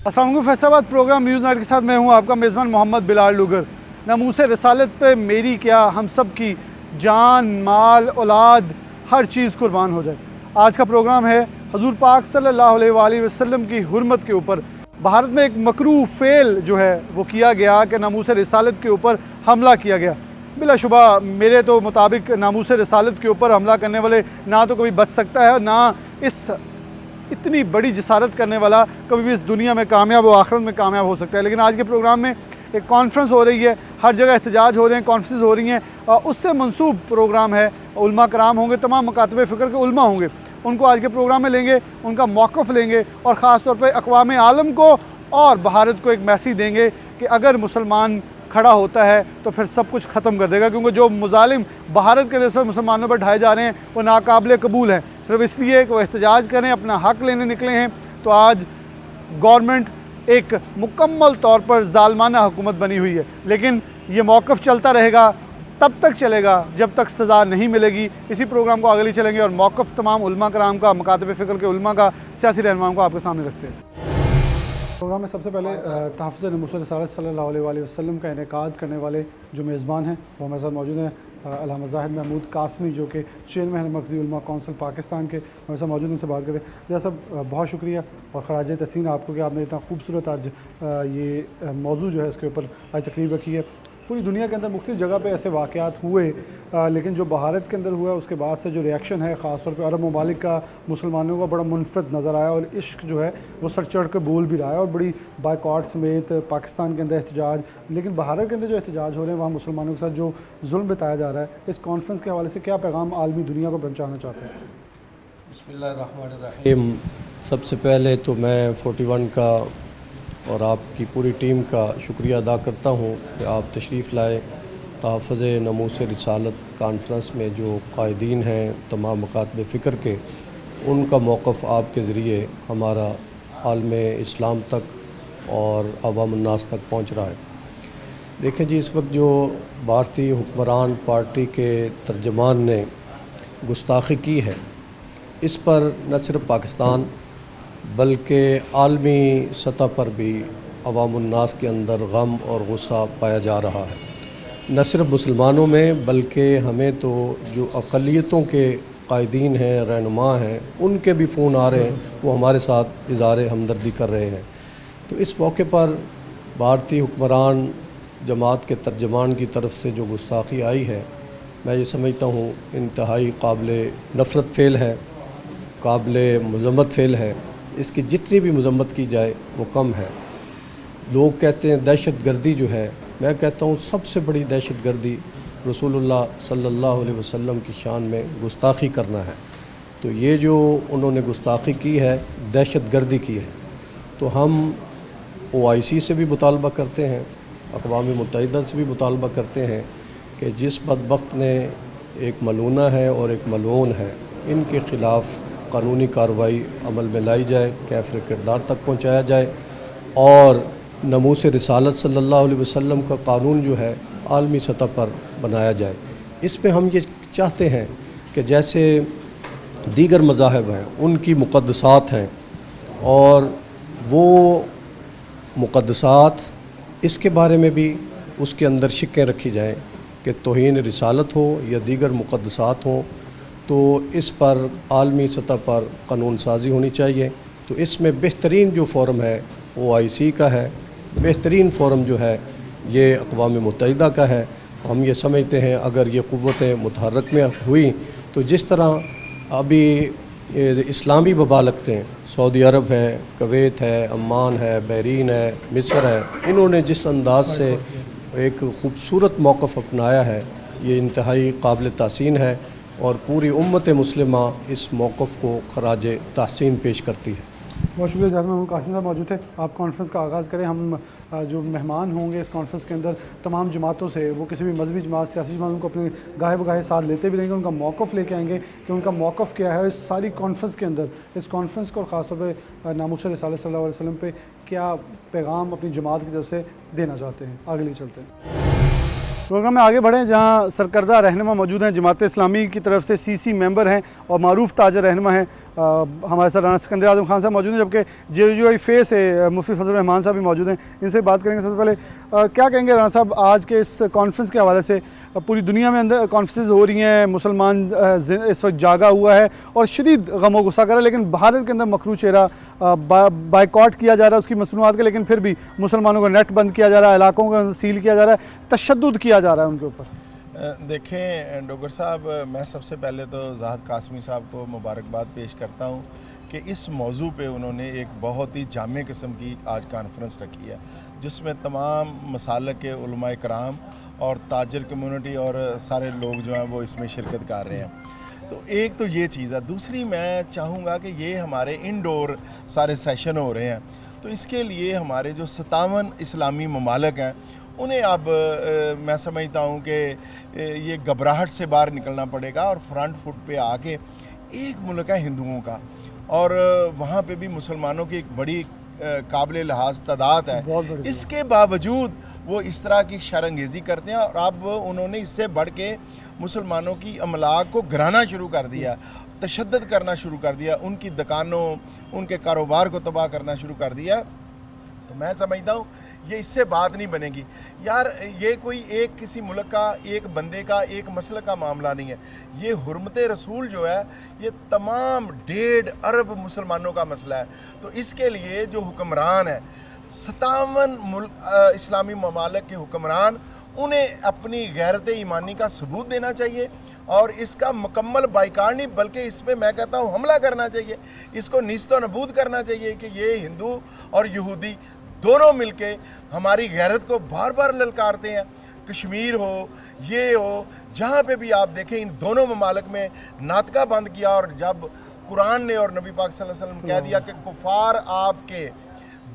अस्सलाम वालेकुम। Faisalabad programme news night के साथ मैं हूं आपका मेज़बान मोहम्मद बिलाल लुगर। नामूस रिसालत पे मेरी क्या हम सब की जान माल औलाद हर चीज़ कुर्बान हो जाए। आज का प्रोग्राम है हजूर पाक सल्लल्लाहु अलैहि वसल्लम की हुर्मत के ऊपर। भारत में एक मकरूह फ़ेल जो है वो किया गया कि नामूस रिसालत के ऊपर हमला किया गया। बिलाशुबा मेरे तो मुताबिक नामूस रिसालत के ऊपर हमला करने वाले ना तो कभी बच सकता है, ना इस इतनी बड़ी जसारत करने वाला कभी भी इस दुनिया में कामयाब और आखिरत में कामयाब हो सकता है। लेकिन आज के प्रोग्राम में एक कॉन्फ्रेंस हो रही है, हर जगह एहतजाज हो रहे हैं, कॉन्फ्रेंस हो रही हैं, उससे मंसूब प्रोग्राम है। उलमा कराम होंगे, तमाम मकातब फ़िक्र के उलमा होंगे, उनको आज के प्रोग्राम में लेंगे, उनका मौक़िफ़ लेंगे और ख़ास तौर पर अक़वाम आलम को और भारत को एक मैसेज देंगे कि अगर मुसलमान खड़ा होता है तो फिर सब कुछ ख़त्म कर देगा, क्योंकि जो मुजालिम भारत के जैसे मुसलमानों पर ढाए जा रहे हैं वो नाकाबिल कबूल हैं। सिर्फ इसलिए कि वो एहतजाज करें, अपना हक़ लेने निकले हैं। तो आज गवर्नमेंट एक मुकम्मल तौर पर ज़ालमाना हुकूमत बनी हुई है, लेकिन ये मौक़िफ़ चलता रहेगा, तब तक चलेगा जब तक सज़ा नहीं मिलेगी। इसी प्रोग्राम को आगे ले चलेंगे और मौक़िफ़ तमाम उलमा कराम का, मकातब फ़िक्र के उलमा का, सियासी रहनुमाओं को आपके सामने रखते हैं। प्रोग्राम में सबसे पहले तहफ़्फ़ुज़ नामूस रिसालत सल्लल्लाहु अलैहि वसल्लम का इनेकाद करने वाले जो मेज़बान हैं वो हमारे साथ मौजूद हैं। अल्लामा ज़ाहिद महमूद कासमी जो कि चेयरमैन है मरकज़ी उलमा कौंसिल पाकिस्तान के, हमारे साथ मौजूद, उनसे बात करते हैं। जैसा सब बहुत शुक्रिया और ख़राज तहसीन आपको कि आपने इतना खूबसूरत आज ये मौजू जो है इसके ऊपर आज तकरीब रखी है। पूरी दुनिया के अंदर मुख्तलिफ़ जगह पे ऐसे वाक़यात हुए, लेकिन जो भारत के अंदर हुआ उसके बाद से जो रिएक्शन है ख़ास तौर पे अरब ममालिक का मुसलमानों का बड़ा मुनफ़रद नज़र आया और इश्क जो है वो सर चढ़ कर बोल भी रहा है और बड़ी बाइकॉट समेत पाकिस्तान के अंदर एहतजाज। लेकिन भारत के अंदर जो एहतजाज हो रहे हैं वहाँ मुसलमानों के साथ जो जुल्म बताया जा रहा है, इस कॉन्फ्रेंस के हवाले से क्या पैगाम आलमी दुनिया को पहुँचाना चाहते हैं? बिस्मिल्लाहिर्रहमानिर्रहीम। सबसे पहले तो मैं 41 का और आपकी पूरी टीम का शुक्रिया अदा करता हूँ कि आप तशरीफ़ लाए। तहफ़्फ़ुज़ नामूस रिसालत कॉन्फ्रेंस में जो कायदीन हैं तमाम मकातब फ़िक्र के, उनका मौक़िफ़ आपके ज़रिए हमारा आलम इस्लाम तक और अवामुन्नास तक पहुँच रहा है। देखें जी, इस वक्त जो भारतीय हुक्मरान पार्टी के तर्जमान ने गुस्ताखी की है, इस पर न सिर्फ पाकिस्तान बल्कि आलमी सतह पर भी अवामुन्नास के अंदर गम और गुस्सा पाया जा रहा है। न सिर्फ मुसलमानों में बल्कि हमें तो जो अक़लियतों के कायदीन हैं, रहनुमा हैं, उनके भी फ़ोन आ रहे हैं, वो हमारे साथ इज़हार हमदर्दी कर रहे हैं। तो इस मौके पर भारतीय हुक्मरान जमात के तर्जमान की तरफ से जो गुस्ताखी आई है, मैं ये समझता हूँ इंतहाई काबिल नफ़रत फ़ेल है, काबिल मज़म्मत फ़ेल है। इसकी जितनी भी मज़म्मत की जाए वो कम है। लोग कहते हैं दहशत गर्दी जो है, मैं कहता हूँ सबसे बड़ी दहशत गर्दी रसूलुल्लाह सल्लल्लाहु अलैहि वसल्लम की शान में गुस्ताखी करना है। तो ये जो उन्होंने गुस्ताखी की है, दहशत गर्दी की है। तो हम OIC से भी मुतालबा करते हैं, अक़वाम मुत्तहिदा से भी मुतालबा करते हैं कि जिस बदबख्त ने एक मलूना है और एक मलऊन है, इनके ख़िलाफ़ कानूनी कार्रवाई अमल में लाई जाए, कैफ़िर किरदार तक पहुँचाया जाए और नामूस रिसालत सल्लल्लाहु अलैहि वसल्लम का कानून जो है आलमी सतह पर बनाया जाए। इसमें हम ये चाहते हैं कि जैसे दीगर मज़ाहब हैं उनकी मुक़द्दसात हैं और वो मुक़द्दसात इसके बारे में भी उसके अंदर शिक्कें रखी जाएँ कि तौहीन रिसालत हो या दीगर मुक़द्दसात हों, तो इस पर आलमी सतह पर कानून साज़ी होनी चाहिए। तो इसमें बेहतरीन जो फ़ोरम है OIC का है, बेहतरीन फ़ोरम जो है ये अक़वाम मुत्तहिदा का है। हम ये समझते हैं अगर ये क़ुव्वतें मुतहर्रिक में हुई तो जिस तरह अभी इस्लामी ममालिक सऊदी अरब है, कुवैत है, अम्मान है, बहरीन है, मिस्र है, इन्होंने जिस अंदाज़ से एक ख़ूबसूरत मौक़िफ़ अपनाया है, ये इंतहाई काबिल तहसीन है और पूरी उम्मत मुस्लिमा इस मौक़िफ़ को ख़राज तहसीन पेश करती है। बहुत शुक्रिया। ज़ाहिद महमूद कासमी साहब मौजूद थे। आप कॉन्फ्रेंस का आगाज़ करें। हम जो मेहमान होंगे इस कॉन्फ्रेंस के अंदर तमाम जमातों से, वो किसी भी मजहबी जमात, सियासी जमात, उनको अपने गाहे बगाहे साथ लेते भी रहेंगे, उनका मौक़िफ़ लेके आएंगे कि उनका मौक़िफ़ क्या है इस सारी कॉन्फ्रेंस के अंदर। इस कॉन्फ्रेंस को ख़ास तौर पर नामूस रिसालत सल्लल्लाहु अलैहि वसल्लम पे क्या पैगाम अपनी जमात की तरफ से देना चाहते हैं, आगे ले चलते हैं। प्रोग्राम में आगे बढ़ें, जहां सरकर्दा रहनुमा मौजूद हैं। जमात इस्लामी की तरफ से CC मेंबर हैं और मारूफ ताजर रहनुमा हैं हमारे साथ राना सिकंदर आजम खान साहब मौजूद हैं, जबकि JUIFA से मुफ्ती फजल रहमान साहब भी मौजूद हैं। इनसे बात करेंगे। सबसे पहले क्या कहेंगे राना साहब आज के इस कॉन्फ्रेंस के हवाले से? पूरी दुनिया में अंदर कॉन्फ्रेंस हो रही हैं, मुसलमान इस वक्त जागा हुआ है और शदीद गमो गुस्सा कर रहा है, लेकिन भारत के अंदर मकरू चेहरा बाइकआउट किया जा रहा है उसकी मसनूआत का, लेकिन फिर भी मुसलमानों को नेट बंद किया जा रहा है, इलाकों को सील किया जा रहा है, तशद्दुद किया जा रहा है उनके ऊपर। देखें डोगर साहब, मैं सबसे पहले तो ज़ाहिद कासमी साहब को मुबारकबाद पेश करता हूँ कि इस मौजू पे उन्होंने एक बहुत ही जामे किस्म की आज कॉन्फ्रेंस रखी है, जिसमें तमाम मसालक के उलमाए कराम और ताजर कम्युनिटी और सारे लोग जो हैं वो इसमें शिरकत कर रहे हैं। तो एक तो ये चीज़ है। दूसरी, मैं चाहूँगा कि ये हमारे इंडोर सारे सेशन हो रहे हैं, तो इसके लिए हमारे जो 57 इस्लामी ममालिक हैं उन्हें अब मैं समझता हूँ कि ये घबराहट से बाहर निकलना पड़ेगा और फ्रंट फुट पे आके एक मुल्क है हिंदुओं का, और वहाँ पे भी मुसलमानों की एक बड़ी काबिल लिहाज तादाद है। इसके बावजूद वो इस तरह की शर्मंगेज़ी करते हैं, और अब उन्होंने इससे बढ़ के मुसलमानों की अमलाक को गिराना शुरू कर दिया, तशद्दुद करना शुरू कर दिया, उनकी दुकानों उनके कारोबार को तबाह करना शुरू कर दिया। तो मैं समझता हूँ ये इससे बात नहीं बनेगी यार। ये कोई एक किसी मुल्क का, एक बंदे का, एक मसले का मामला नहीं है। ये हुर्मत रसूल जो है ये तमाम 1.5 अरब मुसलमानों का मसला है। तो इसके लिए जो हुक्मरान है, 57 इस्लामी ममालिक के हुक्मरान, उन्हें अपनी गैरत ईमानी का सबूत देना चाहिए और इसका मुकम्मल बाइकाट नहीं बल्कि इस पर मैं कहता हूँ हमला करना चाहिए। इसको नीस्तो नबूद करना चाहिए कि ये हिंदू और यहूदी दोनों मिलके हमारी गैरत को बार बार ललकारते हैं। कश्मीर हो, ये हो, जहाँ पे भी आप देखें इन दोनों ममालिक में नातका बंद किया, और जब कुरान ने और नबी पाक सल्लल्लाहु अलैहि वसल्लम कह दिया कि कुफार आपके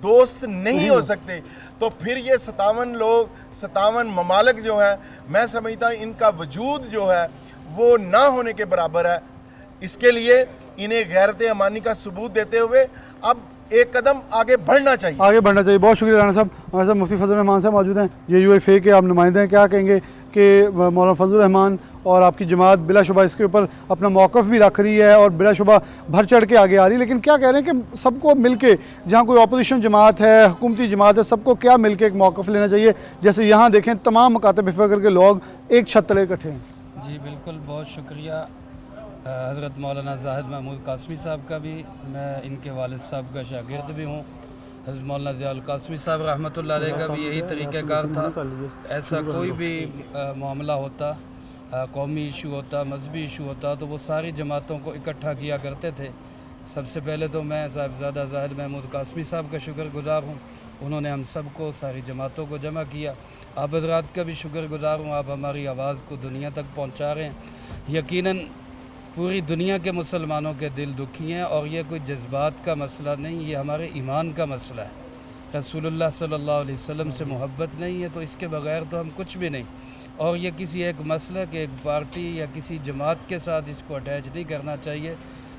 दोस्त नहीं हो सकते, तो फिर ये 57 ममालिक जो हैं, मैं समझता हूँ इनका वजूद जो है वो ना होने के बराबर है। इसके लिए इन्हें गैरत अमानी का सबूत देते हुए अब एक कदम आगे बढ़ना चाहिए। बहुत शुक्रिया राना साहब। हमारे साथ मुफ्ती फजल रहमान साहब मौजूद हैं, JUIFA के आप नुमाइंदे हैं। क्या कहेंगे कि मौलाना फजल रहमान और आपकी जमात बिलाशुबा इसके ऊपर अपना मौक़िफ़ भी रख रही है और बिलाशुबा बढ़ चढ़ के आगे आ रही है, लेकिन क्या कह रहे हैं कि सबको मिल के, जहाँ कोई अपोजिशन जमात है, हुकूमती जमात है, सबको क्या मिल के एक मौक़िफ़ लेना चाहिए? जैसे यहाँ देखें तमाम मकातब फ़िक्र के लोग एक छत तले इकट्ठे हैं। जी बिल्कुल, बहुत शुक्रिया हज़रत मौलाना ज़ाहिद महमूद कासमी साहब का भी। मैं इनके वालिद साहब का शागिर्द भी हूँ। हज़रत मौलाना ज़ियाउल कासमी साहब रहमतुल्लाह अलैह का भी यही तरीक़ाकार था। ऐसा कोई भी मामला होता, कौमी इशू होता, मजहबी इशू होता, तो वो सारी जमातों को इकट्ठा किया करते थे। सबसे पहले तो मैं साहिबज़ादा ज़ाहिद महमूद कासमी साहब का शुक्रगुज़ार हूँ। उन्होंने हम सब को, सारी जमातों को जमा किया। आप हज़रात का भी शुक्रगुज़ार हूँ, आप हमारी आवाज़ को दुनिया तक पहुँचा रहे हैं। यकीनन पूरी दुनिया के मुसलमानों के दिल दुखी हैं, और ये कोई जज्बात का मसला नहीं, ये हमारे ईमान का मसला है। रसूलुल्लाह सल्लल्लाहु अलैहि वसल्लम से मोहब्बत नहीं है तो इसके बग़ैर तो हम कुछ भी नहीं। और ये किसी एक मसलक, एक पार्टी या किसी जमात के साथ इसको अटैच नहीं करना चाहिए।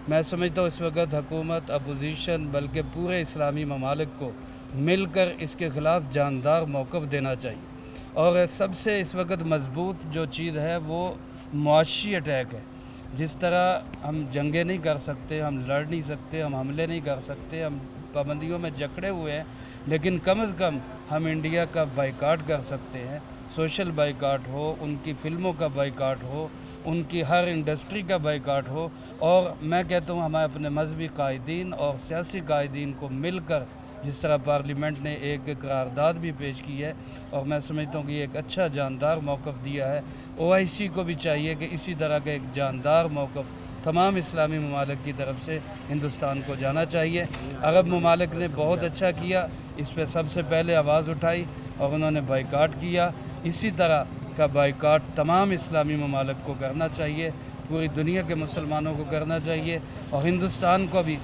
मैं समझता हूँ इस वक्त हुकूमत, अपोजिशन, बल्कि पूरे इस्लामी ममालिक को मिलकर इसके ख़िलाफ़ जानदार मौक़िफ़ देना चाहिए। और सबसे इस वक्त मजबूत जो चीज़ है वो मुआशी अटैक है। जिस तरह हम जंगें नहीं कर सकते, हम लड़ नहीं सकते, हम हमले नहीं कर सकते, हम पाबंदियों में जकड़े हुए हैं, लेकिन कम से कम हम इंडिया का बाइकाट कर सकते हैं। सोशल बाइकाट हो, उनकी फ़िल्मों का बाइकाट हो, उनकी हर इंडस्ट्री का बाइकाट हो। और मैं कहता हूँ हमारे अपने मजहबी कायदीन और सियासी कायदीन को मिलकर, जिस तरह पार्लियामेंट ने एक करारदाद भी पेश की है, और मैं समझता हूँ कि एक अच्छा जानदार मौक़िफ़ दिया है। OIC को भी चाहिए कि इसी तरह का एक जानदार मौक़िफ़ तमाम इस्लामी ममालिक की तरफ से हिंदुस्तान को जाना चाहिए। अरब ममालिक ने बहुत अच्छा किया, इस पर सबसे पहले आवाज़ उठाई और उन्होंने बाइकाट किया। इसी तरह का बाइकाट तमाम इस्लामी ममालिक को करना चाहिए, पूरी दुनिया के मुसलमानों को करना चाहिए, और हिंदुस्तान को भी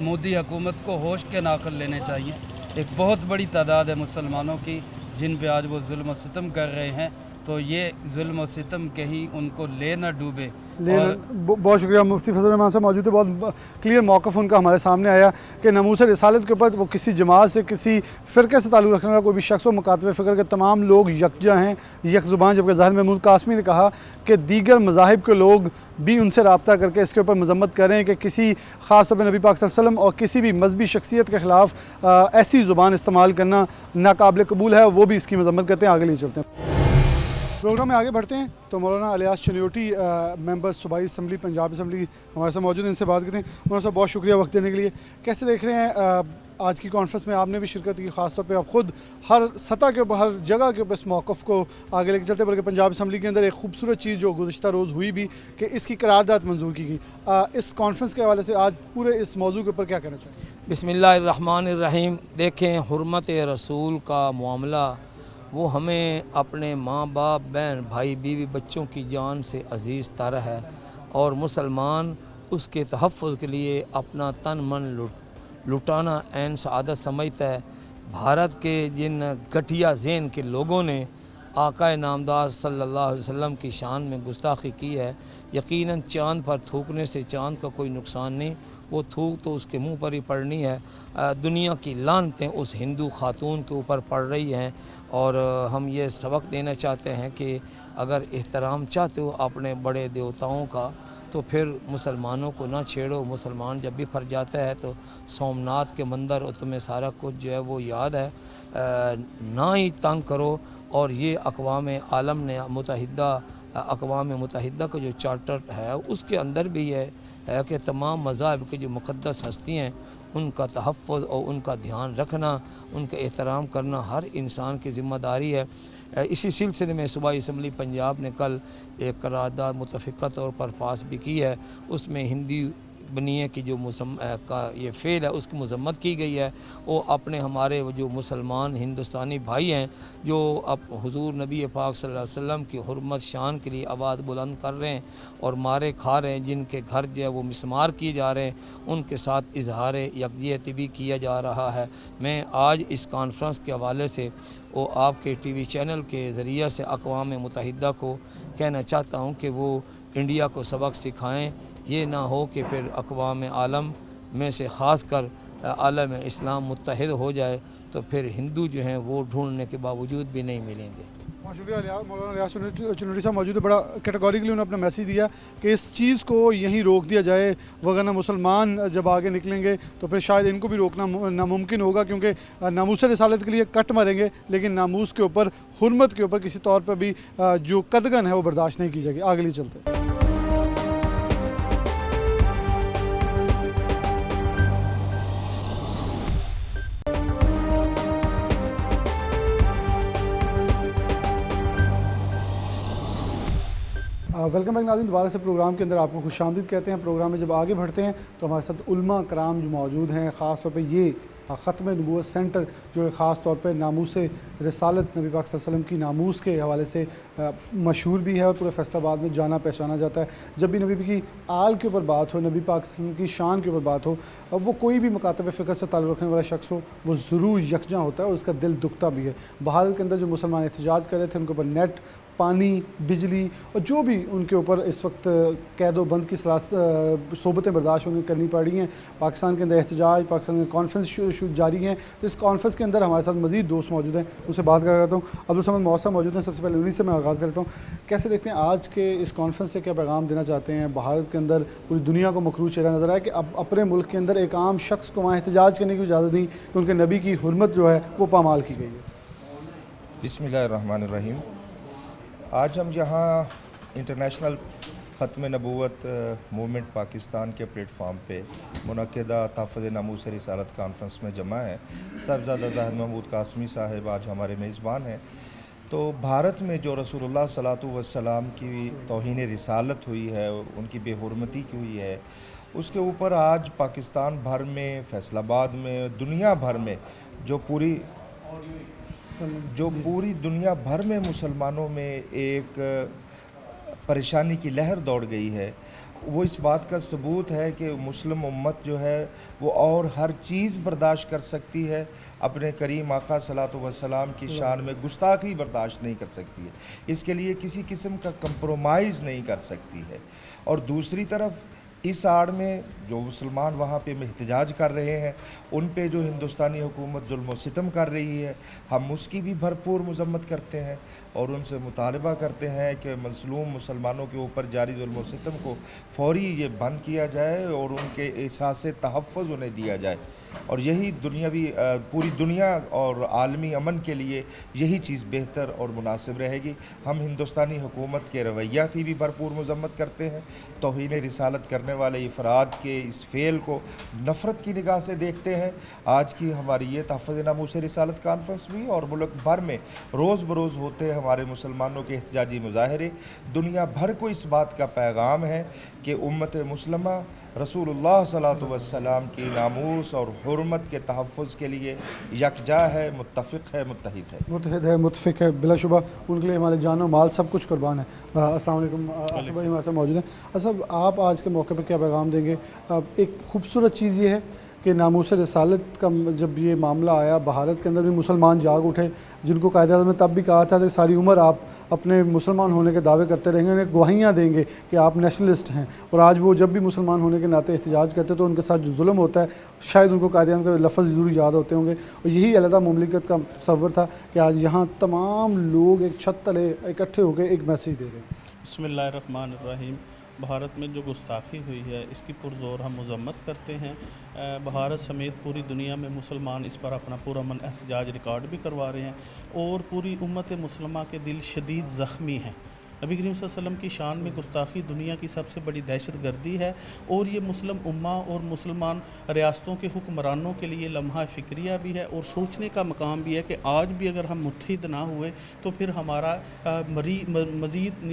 मोदी हुकूमत को होश के नाखल लेने चाहिए। एक बहुत बड़ी तादाद है मुसलमानों की जिन पे आज वो जुल्म व सितम कर रहे हैं, تو یہ ظلم و ستم کہیں ان کو لے نہ ڈوبے. بہت شکریہ مفتی فضل الرحمان صاحب موجود ہے. بہت کلیئر موقف ان کا ہمارے سامنے آیا کہ ناموس رسالت کے اوپر وہ کسی جماعت سے کسی فرقے سے تعلق رکھنے والا کوئی بھی شخص و مکاتب فکر کے تمام لوگ یکجا ہیں, یک زبان. جبکہ زاہد محمود قاسمی نے کہا کہ دیگر مذاہب کے لوگ بھی ان سے رابطہ کر کے اس کے اوپر مذمت کریں کہ کسی خاص طور پہ نبی پاک صلی اللہ علیہ وسلم اور کسی بھی مذہبی شخصیت کے خلاف ایسی زبان استعمال کرنا ناقابل قبول ہے, وہ بھی اس کی مذمت کرتے ہیں. آگے لے چلتے ہیں, پروگرام میں آگے بڑھتے ہیں. تو مولانا الیاس چنیوٹی ممبر صوبائی اسمبلی پنجاب اسمبلی ہمارے ساتھ موجود ہیں, ان سے بات کرتے ہیں. مولانا صاحب بہت شکریہ وقت دینے کے لیے. کیسے دیکھ رہے ہیں آج کی کانفرنس میں؟ آپ نے بھی شرکت کی, خاص طور پہ آپ خود ہر سطح کے اوپر, ہر جگہ کے اوپر اس موقف کو آگے لے کے چلتے. بلکہ پنجاب اسمبلی کے اندر ایک خوبصورت چیز جو گزشتہ روز ہوئی بھی کہ اس کی قرارداد منظور کی گئی. اس کانفرنس کے حوالے سے آج پورے اس موضوع کے اوپر کیا کہنا چاہیں؟ بسم اللہ الرحمن الرحیم. دیکھیں, حرمت رسول کا معاملہ وہ ہمیں اپنے ماں باپ, بہن بھائی, بیوی, بچوں کی جان سے عزیز تر ہے, اور مسلمان اس کے تحفظ کے لیے اپنا تن من لٹانا عین سعادت سمجھتا ہے. بھارت کے جن گٹھیا ذہن کے لوگوں نے آقا نامدار صلی اللہ علیہ وسلم کی شان میں گستاخی کی ہے, یقیناً چاند پر تھوکنے سے چاند کا کوئی نقصان نہیں, وہ تھوک تو اس کے منہ پر ہی پڑنی ہے. دنیا کی لعنتیں اس ہندو خاتون کے اوپر پڑ رہی ہیں, اور ہم یہ سبق دینا چاہتے ہیں کہ اگر احترام چاہتے ہو اپنے بڑے دیوتاؤں کا تو پھر مسلمانوں کو نہ چھیڑو. مسلمان جب بھی پھر جاتا ہے تو سومناتھ کے مندر اور تمہیں سارا کچھ جو ہے وہ یاد ہے, نہ ہی تنگ کرو. اور یہ اقوام عالم نے اقوام متحدہ کا جو چارٹر ہے اس کے اندر بھی یہ ہے کہ تمام مذاہب کی جو مقدس ہستی ہیں ان کا تحفظ اور ان کا دھیان رکھنا, ان کا احترام کرنا ہر انسان کی ذمہ داری ہے. اسی سلسلے میں صوبائی اسمبلی پنجاب نے کل ایک قرارداد متفقہ طور پر پاس بھی کی ہے. اس میں ہندی بنیے کی جو کا یہ فعل ہے اس کی مذمت کی گئی ہے. وہ اپنے ہمارے جو مسلمان ہندوستانی بھائی ہیں جو اب حضور نبی پاک صلی اللہ علیہ وسلم کی حرمت شان کے لیے آواز بلند کر رہے ہیں اور مارے کھا رہے ہیں, جن کے گھر جو ہے وہ مسمار کیے جا رہے ہیں, ان کے ساتھ اظہار یکجہتی بھی کیا جا رہا ہے. میں آج اس کانفرنس کے حوالے سے وہ آپ کے ٹی وی چینل کے ذریعہ سے اقوام متحدہ کو کہنا چاہتا ہوں کہ وہ انڈیا کو سبق سکھائیں. یہ نہ ہو کہ پھر اقوام عالم میں سے خاص کر عالم اسلام متحد ہو جائے تو پھر ہندو جو ہیں وہ ڈھونڈنے کے باوجود بھی نہیں ملیں گے. بہت شکریہ. مولانا الیاس چنوٹی صاحب موجود ہے. بڑا کیٹیگوریکلی انہوں نے اپنا میسیج دیا کہ اس چیز کو یہیں روک دیا جائے, وگرنہ مسلمان جب آگے نکلیں گے تو پھر شاید ان کو بھی روکنا ناممکن ہوگا, کیونکہ ناموس رسالت کے لیے کٹ ماریں گے لیکن ناموس کے اوپر, حرمت کے اوپر کسی طور پر بھی جو قدغن ہے وہ برداشت نہیں کی جائے گی. آگے لے چلتے ہیں. ویلکم بیک ناظرین, دوبارہ سے پروگرام کے اندر آپ کو خوش آمدید کہتے ہیں. پروگرام میں جب آگے بڑھتے ہیں تو ہمارے ساتھ علماء کرام جو موجود ہیں, خاص طور پہ یہ ختم نبوت سینٹر جو خاص طور پہ ناموس رسالت نبی پاک صلی اللہ علیہ وسلم کی ناموس کے حوالے سے مشہور بھی ہے اور پورے فیصل آباد میں جانا پہچانا جاتا ہے. جب بھی نبی کی آل کے اوپر بات ہو, نبی پاک صلی اللہ علیہ وسلم کی شان کے اوپر بات ہو, وہ کوئی بھی مکاتب فکر سے تعلق رکھنے والا شخص ہو وہ ضرور یکجاں ہوتا ہے اور اس کا دل دکھتا بھی ہے. بہار کے اندر جو مسلمان احتجاج کر رہے تھے ان کے اوپر نیٹ, پانی, بجلی اور جو بھی ان کے اوپر اس وقت قید و بند کی صحبتیں برداشت کرنی پڑ رہی ہیں. پاکستان کے اندر احتجاج, پاکستان میں کانفرنس جاری ہیں. تو اس کانفرنس کے اندر ہمارے ساتھ مزید دوست موجود ہیں, ان سے بات کرتا ہوں. عبدالصمد موسیٰ موجود ہیں. سب سے پہلے انہیں سے میں آغاز کرتا ہوں. کیسے دیکھتے ہیں آج کے اس کانفرنس سے, کیا پیغام دینا چاہتے ہیں؟ بھارت کے اندر پوری دنیا کو مکروہ چہرہ نظر آیا کہ اب اپنے ملک کے اندر ایک عام شخص کو وہاں احتجاج کرنے کی اجازت نہیں کہ ان کے نبی کی حرمت جو ہے وہ پامال کی گئی ہے. بسم اللہ الرحمن الرحیم. آج ہم یہاں انٹرنیشنل ختم نبوت موومنٹ پاکستان کے پلیٹ فارم پہ منعقدہ تحفظ ناموس رسالت کانفرنس میں جمع ہیں. صاحبزادہ زاہد محمود قاسمی صاحب آج ہمارے میزبان ہیں. تو بھارت میں جو رسول اللہ صلی اللہ علیہ وسلم کی توہین رسالت ہوئی ہے, ان کی بے حرمتی کی ہوئی ہے, اس کے اوپر آج پاکستان بھر میں, فیصل آباد میں, دنیا بھر میں جو پوری دنیا بھر میں مسلمانوں میں ایک پریشانی کی لہر دوڑ گئی ہے. وہ اس بات کا ثبوت ہے کہ مسلم امت جو ہے وہ اور ہر چیز برداشت کر سکتی ہے، اپنے کریم آقا صلاۃ وسلام کی شان میں گستاخی برداشت نہیں کر سکتی ہے، اس کے لیے کسی قسم کا کمپرومائز نہیں کر سکتی ہے۔ اور دوسری طرف اس آڑ میں جو مسلمان وہاں پہ احتجاج کر رہے ہیں، ان پہ جو ہندوستانی حکومت ظلم و ستم کر رہی ہے، ہم اس کی بھی بھرپور مذمت کرتے ہیں اور ان سے مطالبہ کرتے ہیں کہ مظلوم مسلمانوں کے اوپر جاری ظلم و ستم کو فوری یہ بند کیا جائے اور ان کے احساس تحفظ انہیں دیا جائے، اور یہی دنیاوی پوری دنیا اور عالمی امن کے لیے یہی چیز بہتر اور مناسب رہے گی۔ ہم ہندوستانی حکومت کے رویہ کی بھی بھرپور مذمت کرتے ہیں، توہین رسالت کرنے والے افراد کے اس فعل کو نفرت کی نگاہ سے دیکھتے ہیں۔ آج کی ہماری یہ تحفظ ناموس رسالت کانفرنس بھی اور ملک بھر میں روز بروز ہوتے ہمارے مسلمانوں کے احتجاجی مظاہرے دنیا بھر کو اس بات کا پیغام ہے کہ امت مسلمہ رسول اللہ صلی اللہ علیہ وسلم کی ناموس اور حرمت کے تحفظ کے لیے یکجا ہے، متفق ہے، متحد ہے۔ متحد ہے، متفق ہے، بلا شبہ ان کے لیے ہمارے جان و مال سب کچھ قربان ہے۔ السلام علیکم، اسد بھائی ہمارے ساتھ موجود ہیں۔ اسد، آپ آج کے موقع پہ کیا پیغام دیں گے؟ ایک خوبصورت چیز یہ ہے کہ ناموس رسالت کا جب یہ معاملہ آیا، بھارت کے اندر بھی مسلمان جاگ اٹھے، جن کو قائد اعظم نے تب بھی کہا تھا کہ ساری عمر آپ اپنے مسلمان ہونے کے دعوے کرتے رہیں گے، انہیں گواہیاں دیں گے کہ آپ نیشنلسٹ ہیں، اور آج وہ جب بھی مسلمان ہونے کے ناطے احتجاج کرتے تو ان کے ساتھ جو ظلم ہوتا ہے، شاید ان کو قائد اعظم کے لفظ ضرور یاد ہوتے ہوں گے، اور یہی علیحدہ مملکت کا تصور تھا کہ آج یہاں تمام لوگ ایک چھت تلے اکٹھے ہو کے ایک میسیج دے رہے ہیں۔ بسم اللہ الرحمن الرحیم۔ بھارت میں جو گستاخی ہوئی ہے اس کی پرزور ہم مذمت کرتے ہیں۔ بھارت سمیت پوری دنیا میں مسلمان اس پر اپنا پرامن احتجاج ریکارڈ بھی کروا رہے ہیں، اور پوری امت مسلمہ کے دل شدید زخمی ہیں۔ نبی کریم صلی اللہ علیہ وسلم کی شان میں گستاخی دنیا کی سب سے بڑی دہشت گردی ہے، اور یہ مسلم امہ اور مسلمان ریاستوں کے حکمرانوں کے لیے لمحہ فکریہ بھی ہے اور سوچنے کا مقام بھی ہے کہ آج بھی اگر ہم متحد نہ ہوئے تو پھر ہمارا مزید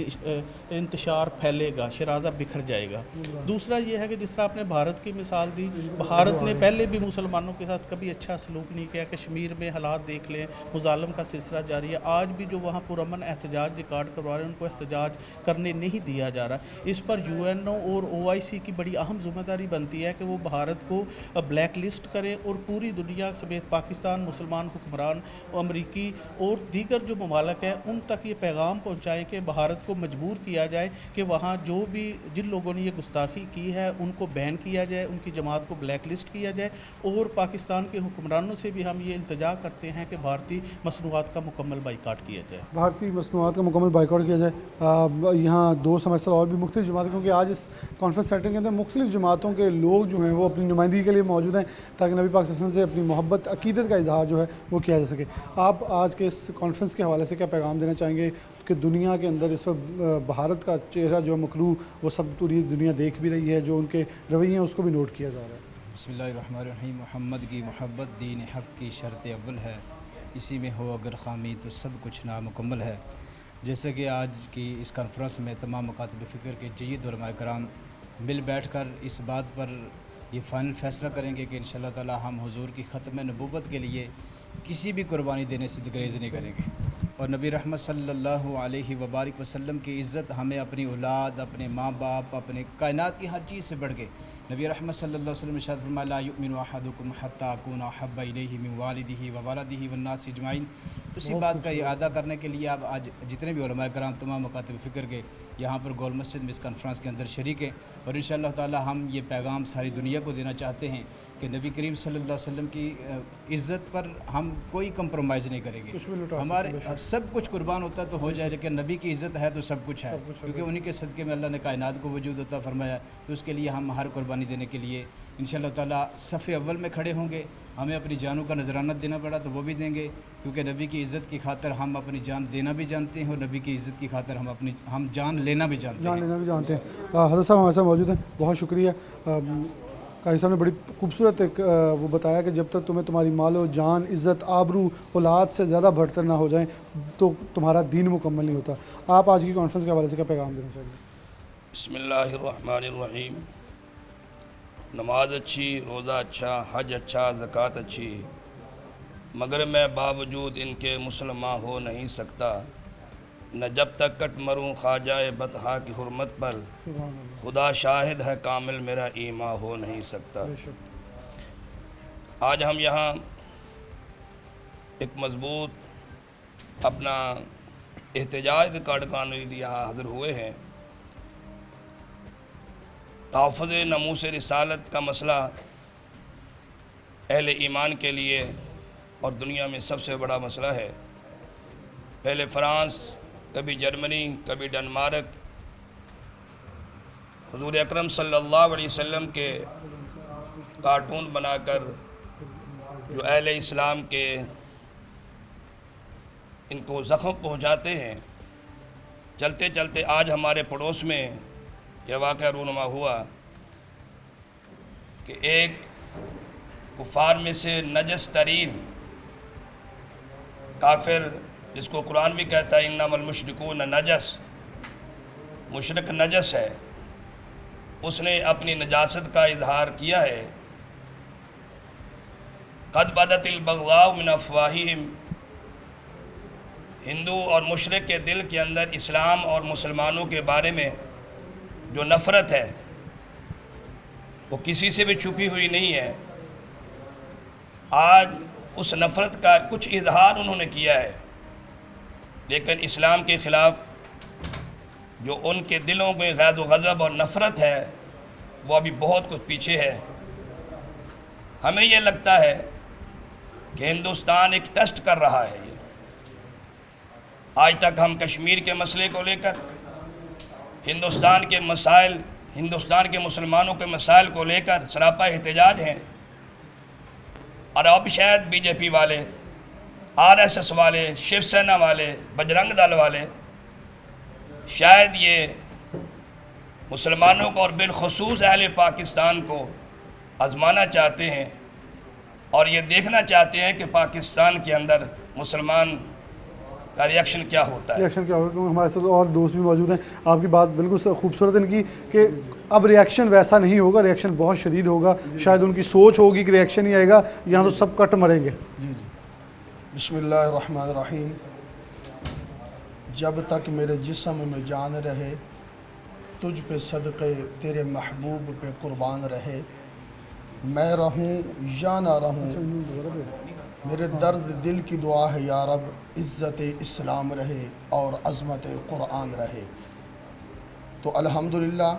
انتشار پھیلے گا، شرازہ بکھر جائے گا۔ دوسرا یہ ہے کہ جس طرح آپ نے بھارت کی مثال دی، بھارت نے پہلے بھی مسلمانوں کے ساتھ کبھی اچھا سلوک نہیں کیا۔ کشمیر میں حالات دیکھ لیں، مظالم کا سلسلہ جاری ہے، آج بھی جو وہاں پرامن احتجاج ریکارڈ کروا رہے ہیں ان کو احتجاج کرنے نہیں دیا جا رہا۔ اس پر یو این او اور OIC کی بڑی اہم ذمہ داری بنتی ہے کہ وہ بھارت کو بلیک لسٹ کرے اور پوری دنیا سمیت پاکستان، مسلمان حکمران، امریکی اور دیگر جو ممالک ہیں ان تک یہ پیغام پہنچائیں کہ بھارت کو مجبور کیا جائے کہ وہاں جو بھی جن لوگوں نے یہ گستاخی کی ہے ان کو بین کیا جائے، ان کی جماعت کو بلیک لسٹ کیا جائے، اور پاکستان کے حکمرانوں سے بھی ہم یہ التجا کرتے ہیں کہ بھارتی مصنوعات کا مکمل بائیکاٹ کیا جائے۔ بھارتی مصنوعات کا مکمل بائیکاٹ کیا جائے۔ یہاں دو سمسٹر اور بھی مختلف جماعتیں، کیونکہ آج اس کانفرنس سیٹنگ کے اندر مختلف جماعتوں کے لوگ جو ہیں وہ اپنی نمائندگی کے لیے موجود ہیں تاکہ نبی پاک صلی اللہ علیہ وسلم سے اپنی محبت عقیدت کا اظہار جو ہے وہ کیا جا سکے۔ آپ آج کے اس کانفرنس کے حوالے سے کیا پیغام دینا چاہیں گے کہ دنیا کے اندر اس وقت بھارت کا چہرہ جو مکروہ وہ سب پوری دنیا دیکھ بھی رہی ہے، جو ان کے رویے ہیں اس کو بھی نوٹ کیا جا رہا ہے؟ بسم اللہ الرحمن الرحیم۔ محمد کی محبت دین حق کی شرط اول ہے، اسی میں ہو اگر خامی تو سب کچھ نامکمل ہے۔ جیسے کہ آج کی اس کانفرنس میں تمام مکاتب فکر کے جید علماء کرام مل بیٹھ کر اس بات پر یہ فائنل فیصلہ کریں گے کہ انشاءاللہ تعالی ہم حضور کی ختم نبوت کے لیے کسی بھی قربانی دینے سے گریز نہیں کریں گے، اور نبی رحمت صلی اللہ علیہ وبارک وسلم کی عزت ہمیں اپنی اولاد، اپنے ماں باپ، اپنے کائنات کی ہر چیز سے بڑھ کے نبی رحمت صلی اللہ علیہ وسلم ارشاد فرمایا لا یؤمن احدکم حتی اکون احب الیہ من والدہ وولدہ والناس اجمعین۔ اسی بات کا اعادہ کرنے کے لیے آپ آج جتنے بھی علماء کرام تمام مکاتب فکر کے یہاں پر گول مسجد میں اس کانفرنس کے اندر شریک ہیں، اور انشاءاللہ تعالی ہم یہ پیغام ساری دنیا کو دینا چاہتے ہیں کہ نبی کریم صلی اللہ علیہ وسلم کی عزت پر ہم کوئی کمپرومائز نہیں کریں گے۔ ہمارے سب کچھ قربان ہوتا تو ہو جائے، لیکن نبی کی عزت ہے تو سب کچھ ہے، کیونکہ انہی کے صدقے میں اللہ نے کائنات کو وجود عطا فرمایا، تو اس کے لیے ہم ہر قربانی دینے کے لیے انشاءاللہ تعالی صف اول میں کھڑے ہوں گے۔ ہمیں اپنی جانوں کا نذرانہ دینا پڑا تو وہ بھی دیں گے، کیونکہ نبی کی عزت کی خاطر ہم اپنی جان دینا بھی جانتے ہیں، اور نبی کی عزت کی خاطر ہم جان لینا بھی جانتے ہیں۔ حضرت صاحب ہمارے ساتھ موجود ہیں، بہت شکریہ۔ قاضی صاحب نے بڑی خوبصورت ایک وہ بتایا کہ جب تک تمہیں تمہاری مال و جان، عزت، آبرو، اولاد سے زیادہ بڑھتر نہ ہو جائیں تو تمہارا دین مکمل نہیں ہوتا۔ آپ آج کی کانفرنس کے حوالے سے کیا پیغام دینا چاہیں گے؟ بسم اللہ الرحمن الرحیم۔ نماز اچھی، روزہ اچھا، حج اچھا، زکوٰۃ اچھی، مگر میں باوجود ان کے مسلمان ہو نہیں سکتا۔ نہ جب تک کٹ مروں خواجہ بطحا کی حرمت پر، خدا شاہد ہے کامل میرا ایمان ہو نہیں سکتا۔ آج ہم یہاں ایک مضبوط اپنا احتجاج ریکارڈ کرنے کے لیے یہاں حاضر ہوئے ہیں۔ تحفظ ناموس رسالت کا مسئلہ اہل ایمان کے لیے اور دنیا میں سب سے بڑا مسئلہ ہے۔ پہلے فرانس، کبھی جرمنی، کبھی ڈنمارک، حضور اکرم صلی اللہ علیہ وسلم کے کارٹون بنا کر جو اہل اسلام کے ان کو زخم پہنچاتے ہیں، چلتے چلتے آج ہمارے پڑوس میں یہ واقعہ رونما ہوا کہ ایک کفار میں سے نجس ترین کافر، جس کو قرآن بھی کہتا ہے انما المشرکون نجس، مشرک نجس ہے، اس نے اپنی نجاست کا اظہار کیا ہے۔ قد بدت البغضاء من افواہہم، ہندو اور مشرک کے دل کے اندر اسلام اور مسلمانوں کے بارے میں جو نفرت ہے وہ کسی سے بھی چھپی ہوئی نہیں ہے۔ آج اس نفرت کا کچھ اظہار انہوں نے کیا ہے، لیکن اسلام کے خلاف جو ان کے دلوں میں غیظ و غضب اور نفرت ہے وہ ابھی بہت کچھ پیچھے ہے۔ ہمیں یہ لگتا ہے کہ ہندوستان ایک ٹیسٹ کر رہا ہے۔ آج تک ہم کشمیر کے مسئلے کو لے کر، ہندوستان کے مسائل، ہندوستان کے مسلمانوں کے مسائل کو لے کر سراپا احتجاج ہیں، اور اب شاید بی جے پی والے، آر ایس ایس والے، شیو سینا والے، بجرنگ دل والے شاید یہ مسلمانوں کو اور بالخصوص اہل پاکستان کو آزمانا چاہتے ہیں، اور یہ دیکھنا چاہتے ہیں کہ پاکستان کے اندر مسلمان کا ریاکشن کیا ہوتا ہے۔ ریاکشن کیا ہوگا، کیونکہ ہمارے ساتھ اور دوست بھی موجود ہیں۔ آپ کی بات بالکل خوبصورت ان کی کہ اب ریاکشن ویسا نہیں ہوگا، ریاکشن بہت شدید ہوگا۔ شاید ان کی سوچ ہوگی کہ ریاکشن ہی آئے گا، یہاں تو سب کٹ مریں گے۔ بسم اللہ الرحمن الرحیم۔ جب تک میرے جسم میں جان رہے، تجھ پہ صدقے تیرے محبوب پہ قربان رہے، میں رہوں یا نہ رہوں میرے درد دل کی دعا ہے یا رب، عزت اسلام رہے اور عظمت قرآن رہے۔ تو الحمدللہ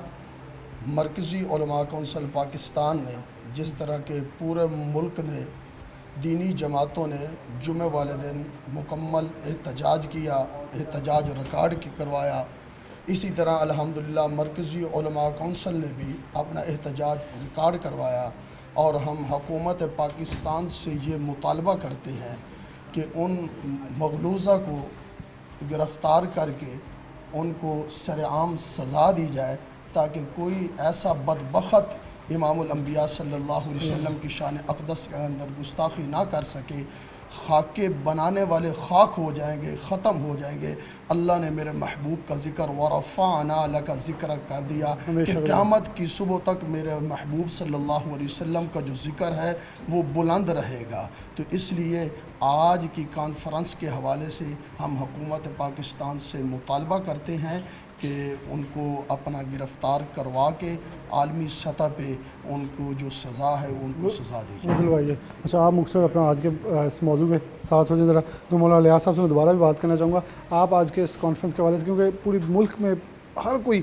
مرکزی علماء کونسل پاکستان نے جس طرح کے پورے ملک نے دینی جماعتوں نے جمعہ والے دن مکمل احتجاج کیا، احتجاج ریکارڈ کی کروایا، اسی طرح الحمدللہ مرکزی علماء کونسل نے بھی اپنا احتجاج ریکارڈ کروایا، اور ہم حکومت پاکستان سے یہ مطالبہ کرتے ہیں کہ ان مغلوظہ کو گرفتار کر کے ان کو سرعام سزا دی جائے، تاکہ کوئی ایسا بدبخت امام الانبیاء صلی اللہ علیہ وسلم کی شان اقدس کے اندر گستاخی نہ کر سکے۔ خاک کے بنانے والے خاک ہو جائیں گے، ختم ہو جائیں گے۔ اللہ نے میرے محبوب کا ذکر وَرَفَعْنَا لَكَ ذکر کر دیا کہ قیامت کی صبح تک میرے محبوب صلی اللہ علیہ وسلم کا جو ذکر ہے وہ بلند رہے گا۔ تو اس لیے آج کی کانفرنس کے حوالے سے ہم حکومت پاکستان سے مطالبہ کرتے ہیں کہ ان کو اپنا گرفتار کروا کے عالمی سطح پہ ان کو جو سزا ہے وہ ان کو سزا دی جائے۔ اچھا، آپ مختصر اپنا آج کے اس موضوع کے ساتھ ہو جائے ذرا، تو مولانا لیاس صاحب سے میں دوبارہ بھی بات کرنا چاہوں گا۔ آپ آج کے اس کانفرنس کے حوالے سے، کیونکہ پوری ملک میں ہر کوئی،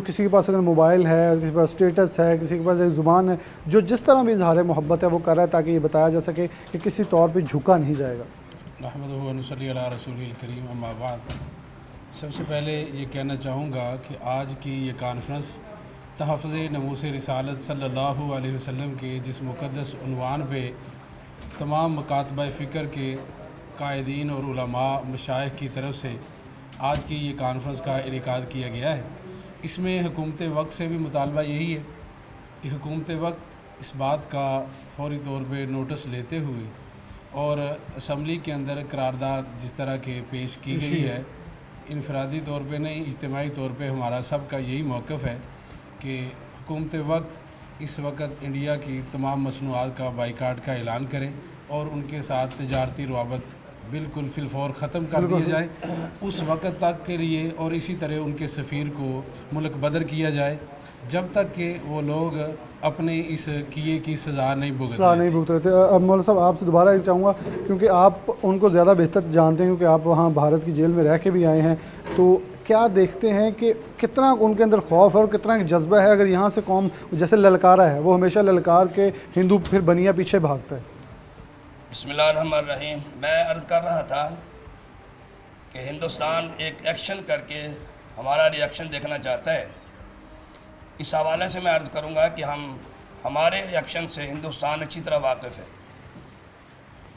کسی کے پاس اگر موبائل ہے، کسی کے پاس اسٹیٹس ہے، کسی کے پاس ایک زبان ہے، جو جس طرح بھی اظہار محبت ہے وہ کر رہا ہے، تاکہ یہ بتایا جا سکے کہ کسی طور پہ جھکا نہیں جائے گا۔ نحمدہ و نصلی علی رسول الکریم، اما بعد۔ سب سے پہلے یہ کہنا چاہوں گا کہ آج کی یہ کانفرنس تحفظ ناموس رسالت صلی اللہ علیہ وسلم کے جس مقدس عنوان پہ تمام مکاتبہ فکر کے قائدین اور علماء مشائخ کی طرف سے آج کی یہ کانفرنس کا انعقاد کیا گیا ہے، اس میں حکومت وقت سے بھی مطالبہ یہی ہے کہ حکومت وقت اس بات کا فوری طور پہ نوٹس لیتے ہوئے اور اسمبلی کے اندر قرارداد جس طرح کے پیش کی گئی ہے، انفرادی طور پہ نہیں، اجتماعی طور پہ ہمارا سب کا یہی موقف ہے کہ حکومت وقت اس وقت انڈیا کی تمام مصنوعات کا بائیکاٹ کا اعلان کریں اور ان کے ساتھ تجارتی روابط बिल्कुल फिलफौर ख़त्म कर दिया जाए, उस वक़्त तक के लिए, और इसी तरह उनके सफ़ीर को मुल्क बदर किया जाए जब तक कि वो लोग अपने इस किए की सज़ा नहीं भुगत सज़ा नहीं भुगत रहे थे। अब मौलाना साहब आपसे दोबारा एक चाहूँगा, क्योंकि आप उनको ज़्यादा बेहतर जानते हैं, क्योंकि आप वहाँ भारत की जेल में रह के भी आए हैं, तो क्या देखते हैं कि कितना उनके अंदर खौफ है और कितना एक जज्बा है? अगर यहाँ से कौम जैसे ललकारा है, वो हमेशा ललकार के हिंदू फिर बनिया पीछे भागता है। बिस्मिल्लाहिर्रहमानिर्रहीम। मैं अर्ज़ कर रहा था कि हिंदुस्तान एक एक्शन करके हमारा रिएक्शन देखना चाहता है। इस हवाले से मैं अर्ज़ करूँगा कि हमारे रिएक्शन से हिंदुस्तान अच्छी तरह वाकिफ़ है।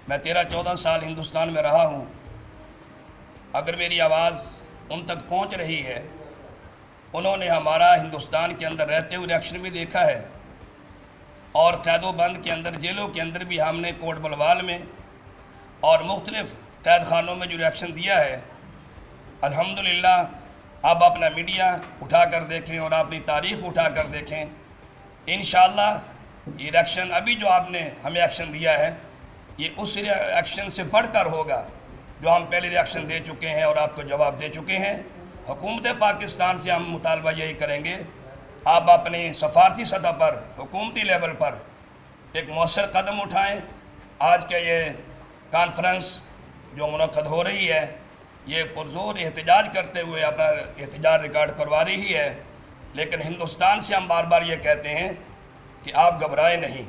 मैं 13-14 साल हिंदुस्तान में रहा हूँ। अगर मेरी आवाज़ उन तक पहुँच रही है, उन्होंने हमारा हिंदुस्तान के अंदर रहते हुए रिएक्शन भी देखा है, और कैदोबंद के अंदर, जेलों के अंदर भी हमने कोट बलवाल में और मुख्तलिफ़ कैद खानों में जो रिएक्शन दिया है, अल्हम्दुलिल्लाह आप अपना मीडिया उठा कर देखें और अपनी तारीख़ उठा कर देखें। इंशाअल्लाह ये रिएक्शन अभी जो आपने हमें एक्शन दिया है, ये उस रिएक्शन से बढ़कर होगा जो हम पहले रिएक्शन दे चुके हैं और आपको जवाब दे चुके हैं। हुकूमत पाकिस्तान से हम मुतालबा यही करेंगे, आप अपनी सफारती सतह पर, हुकूमती लेवल पर एक मौसर कदम उठाएं। आज के ये कॉन्फ्रेंस जो मुनक़द हो रही है, ये पुरज़ोर एहतजाज करते हुए अपना एहतजाज रिकॉर्ड करवा रही है, लेकिन हिंदुस्तान से हम बार बार ये कहते हैं कि आप घबराएं नहीं,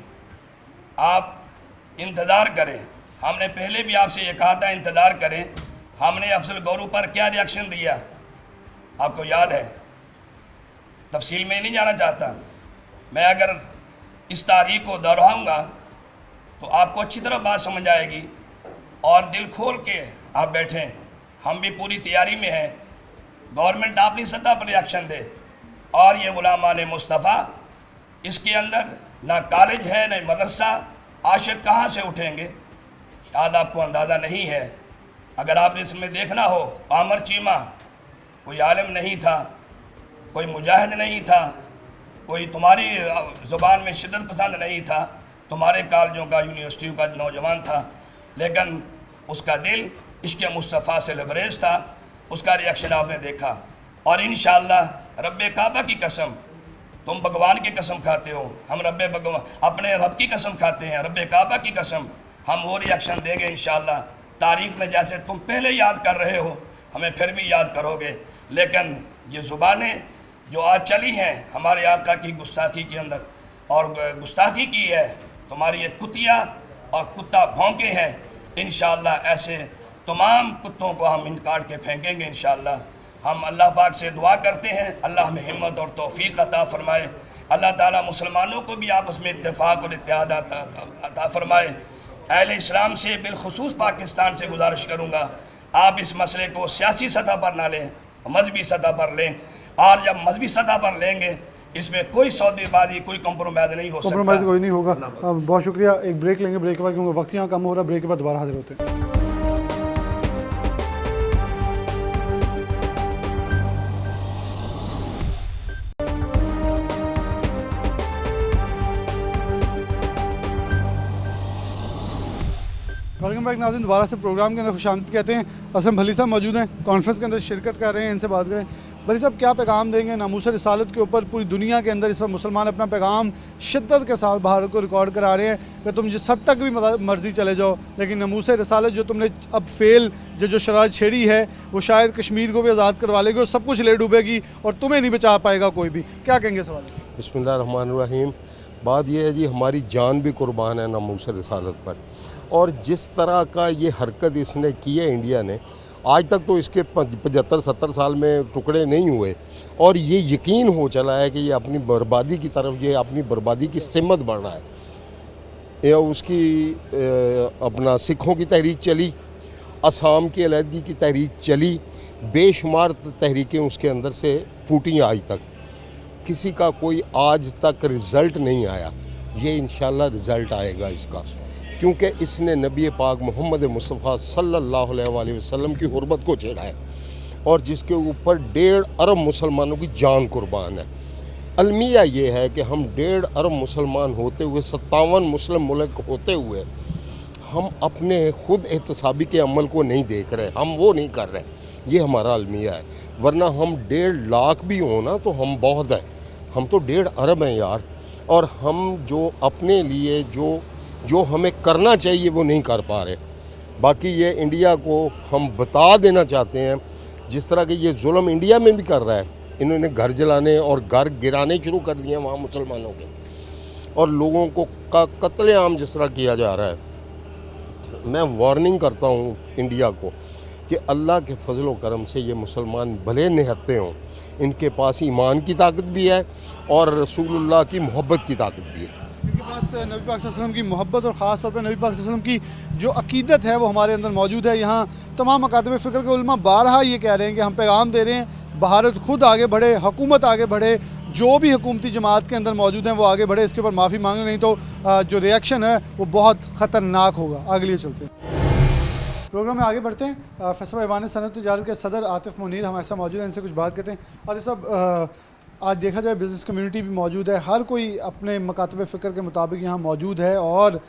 आप इंतज़ार करें। हमने पहले भी आपसे ये कहा था इंतज़ार करें। हमने अफजल गौरू पर क्या रिएक्शन दिया आपको याद है, तफसील में नहीं जाना चाहता। मैं अगर इस तारीख को दोहराऊँगा तो आपको अच्छी तरह बात समझ आएगी, और दिल खोल के आप बैठें। हम भी पूरी तैयारी में हैं, गवर्नमेंट अपनी सतह पर रिएक्शन दे। और ये गुलामान मुस्तफ़ा, इसके अंदर ना कॉलेज है ना मदरसा, आशिक कहाँ से उठेंगे शायद आपको अंदाज़ा नहीं है। अगर आपने इसमें देखना हो, आमर चीमा कोई आलिम नहीं था, कोई मुजाहिद नहीं था, कोई तुम्हारी ज़ुबान में शिद्दत पसंद नहीं था, तुम्हारे कॉलेजों का, यूनिवर्सिटियों का नौजवान था, लेकिन उसका दिल इश्क़ मुस्तफ़ा से लबरेज था। उसका रिएक्शन आपने देखा। और इंशाअल्लाह रब्बे काबा की कसम, तुम भगवान की कसम खाते हो, हम अपने रब की कसम खाते हैं, रब्बे काबा की कसम, हम वो रिएक्शन देंगे इंशाअल्लाह। तारीख़ में जैसे तुम पहले याद कर रहे हो, हमें फिर भी याद करोगे। लेकिन ये ज़ुबानें जो आज चली हैं हमारे आका की गुस्ताखी के अंदर, और गुस्ताखी की है, तुम्हारी ये कुतिया और कुत्ता भौंके हैं। इंशाअल्लाह ऐसे तमाम कुत्तों को हम काट के फेंकेंगे इंशाअल्लाह। हम अल्लाह पाक से दुआ करते हैं, अल्लाह हमें हिम्मत और तौफीक अता फ़रमाए। अल्लाह ताला मुसलमानों को भी आपस में इत्तेफाक और इत्तेहाद अता फ़रमाए। अहले इस्लाम से बिलखुसूस पाकिस्तान से गुजारिश करूँगा, आप इस मसले को सियासी सतह पर ना लें, मजहबी सतह पर लें। और जब मजहबी सतह पर लेंगे, इसमें कोई सौदेबाजी, कोई कॉम्प्रोमाइज़ नहीं हो सकता। कॉम्प्रोमाइज़ कोई नहीं होगा। बहुत शुक्रिया। एक ब्रेक लेंगे, ब्रेक के बाद, क्योंकि वक्त यहाँ कम हो रहा है, ब्रेक के बाद दोबारा हाजिर होते हैं। वेलकम बैक नाज़रीन, दोबारा से प्रोग्राम के अंदर खुशामदीद कहते हैं। असलम भली साहब मौजूद हैं, कॉन्फ्रेंस के अंदर शिरकत कर रहे हैं, इनसे बात करें। भली साहब, क्या पैगाम देंगे नामूस रिसालत के ऊपर? पूरी दुनिया के अंदर इस वक्त मुसलमान अपना पैगाम शिद्दत के साथ भारत को रिकॉर्ड करा रहे हैं कि तुम जिस हद तक भी मर्ज़ी चले जाओ, लेकिन नामूस रिसालत जो तुमने अब फेल जो शरारत छेड़ी है, वो शायद कश्मीर को भी आज़ाद करवा लेगी और सब कुछ ले डूबेगी और तुम्हें नहीं बचा पाएगा कोई भी। क्या कहेंगे सवाल? बिस्मिल्लाहिर्रहमानिर्रहीम। बात यह है जी, हमारी जान भी कुर्बान है नामूस रिसालत पर, और जिस तरह का ये हरकत इसने की है इंडिया ने, आज तक तो इसके 75-70 साल में टुकड़े नहीं हुए, और ये यकीन हो चला है कि ये अपनी बर्बादी की तरफ, ये अपनी बर्बादी की सिमत बढ़ रहा है। ये उसकी अपना सिखों की तहरीक चली, असम की अलहदगी की तहरीक चली, बेशुमार तहरीकें उसके अंदर से फूटी आज तक, किसी का कोई आज तक रिज़ल्ट नहीं आया। ये इंशाअल्लाह रिज़ल्ट आएगा इसका, क्योंकि इसने नबी पाक मोहम्मद मुस्तफ़ा सल्लल्लाहु अलैहि वसल्लम की हुर्मत को छेड़ा है, और जिसके ऊपर 1.5 अरब मुसलमानों की जान कुर्बान है। अलमिया ये है कि हम 1.5 अरब मुसलमान होते हुए, 57 मुस्लिम मुल्क होते हुए, हम अपने खुद एहतसाबी के अमल को नहीं देख रहे, हम वो नहीं कर रहे, ये हमारा अलमिया है। वरना हम 1.5 लाख भी हों ना तो हम बहुत हैं, हम तो 1.5 अरब हैं यार। और हम जो अपने लिए जो हमें करना चाहिए वो नहीं कर पा रहे। बाकी ये इंडिया को हम बता देना चाहते हैं, जिस तरह के ये जुल्म इंडिया में भी कर रहा है, इन्होंने घर जलाने और घर गिराने शुरू कर दिए हैं वहाँ मुसलमानों के, और लोगों को का कत्लेआम जिस तरह किया जा रहा है। मैं वार्निंग करता हूँ इंडिया को कि अल्लाह के फजल व करम से ये मुसलमान भले निहत्ते हों, इनके पास ईमान की ताकत भी है और रसूलुल्लाह की मोहब्बत की ताकत भी है। इनके पास नबी पाक सल्लल्लाहु अलैहि वसल्लम की मोहब्बत और ख़ास तौर पर नबी पाक सल्लल्लाहु अलैहि वसल्लम की जो अकीदत है वो हमारे अंदर मौजूद है। यहाँ तमाम मकातब फ़िक्र के उलमा बारहा ये कह रहे हैं कि हम पैगाम दे रहे हैं, भारत खुद आगे बढ़े, हुकूमत आगे बढ़े, जो भी हुकूमती जमात के अंदर मौजूद हैं वो आगे बढ़े, इसके ऊपर माफ़ी मांगे, नहीं तो जो रिएक्शन है वो बहुत ख़तरनाक होगा। आगे लिए चलते हैं, प्रोग्राम में आगे बढ़ते हैं। फैसला ऐवान सनअत तिजारत के सदर आतिफ़ मुनीर हमारे साथ मौजूद हैं, इनसे कुछ बात करते हैं। आतिफ़ साहब, आज देखा जाए बिज़नेस कम्युनिटी भी मौजूद है, हर कोई अपने मकातब फ़िक्र के मुताबिक यहाँ मौजूद है और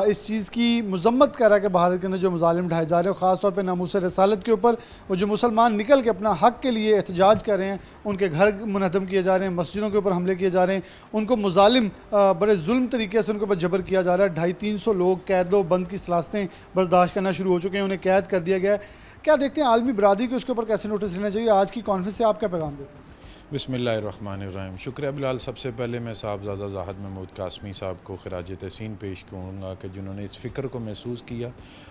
इस चीज़ की मजम्मत कर रहा है कि भारत के अंदर जो मुजालिम ढाए जा रहे हैं, ख़ास तौर पे नामूस रसालत के ऊपर, वो जो मुसलमान निकल के अपना हक़ के लिए एहतजाज कर रहे हैं, उनके घर मुनहदम किए जा रहे हैं, मस्जिदों के ऊपर हमले किए जा रहे हैं, उनको मुजालिम बड़े जुल्म तरीके से उनके ऊपर जबर किया जा रहा है। 250-300 लोग कैदो बंद की सलास्तें बर्दाश्त करना शुरू हो चुके हैं, उन्हें कैद कर दिया गया है। क्या देखते हैं आलमी बरादरी को इसके ऊपर कैसे नोटिस लेना चाहिए? आज की कॉन्फ्रेंस से आप क्या पैगाम देते हैं? बिस्मिल्लाहिर्रहमानिर्रहीम। शुक्रिया बिलाल। सबसे पहले मैं साहबज़ादा ज़ाहिद महमूद कासमी साहब को खिराज तहसीन पेश करूँगा कि जिन्होंने इस फ़िक्र को महसूस किया